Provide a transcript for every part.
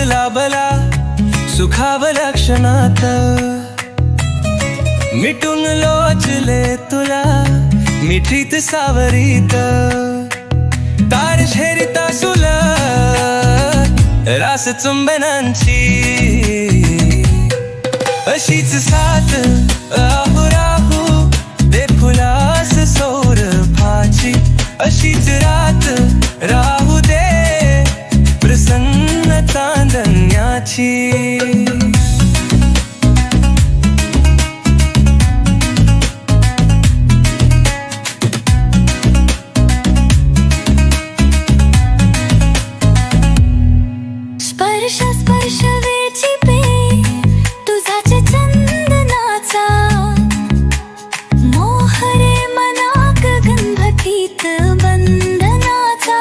लाभला सुखावल्या क्षणात, मिटून लोचले तुला मिठीत सावरीत, तार झेरिता सुलत रास चुंबनांची, अशीच साथ राहू राहू दे फुलास सौरभाची, अशीच रात राहू दे प्रसन्न चांदण्याची। स्पर्श स्पर्श वेची पे तुझाच चंदनाचा, मोह रे मनाक गंधकीत बंधनाचा,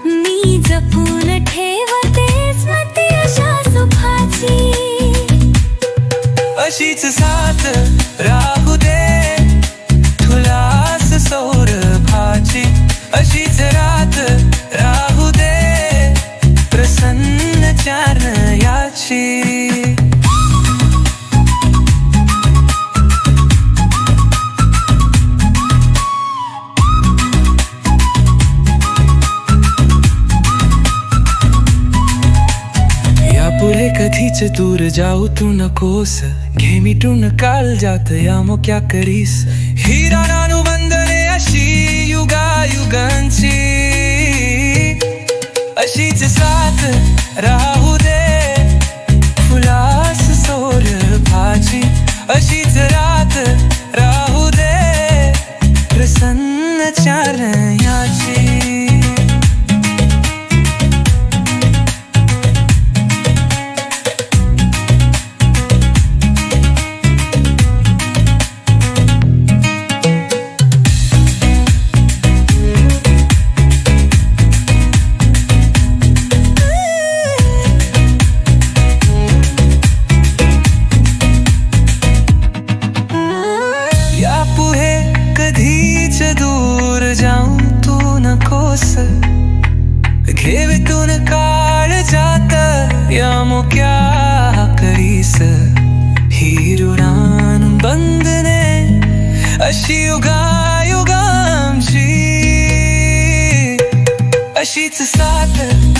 मी जपून ठेवते स्मृती अशा सुखाची, अशीच साथ राहू दे तुलास सौरभाची, अशीच रात राहू दे प्रसन्न चानयाची। यापुढे कधीच दूर जाऊ तू नकोस, घे मिटून काल जात या मग क्या करीस, ही रानानुबंधने अशी युगायुगांची, अशीच साथ राहू दे फुलास सौरभाची, अशीच रात राहू दे प्रसन्न चानयाची। कधीच दूर जाऊन तू नकोस, घे विटून काळ जात या मग क्या करीस, ही ऋणानुबंधने अशी युगायुगांची, अशीच साथ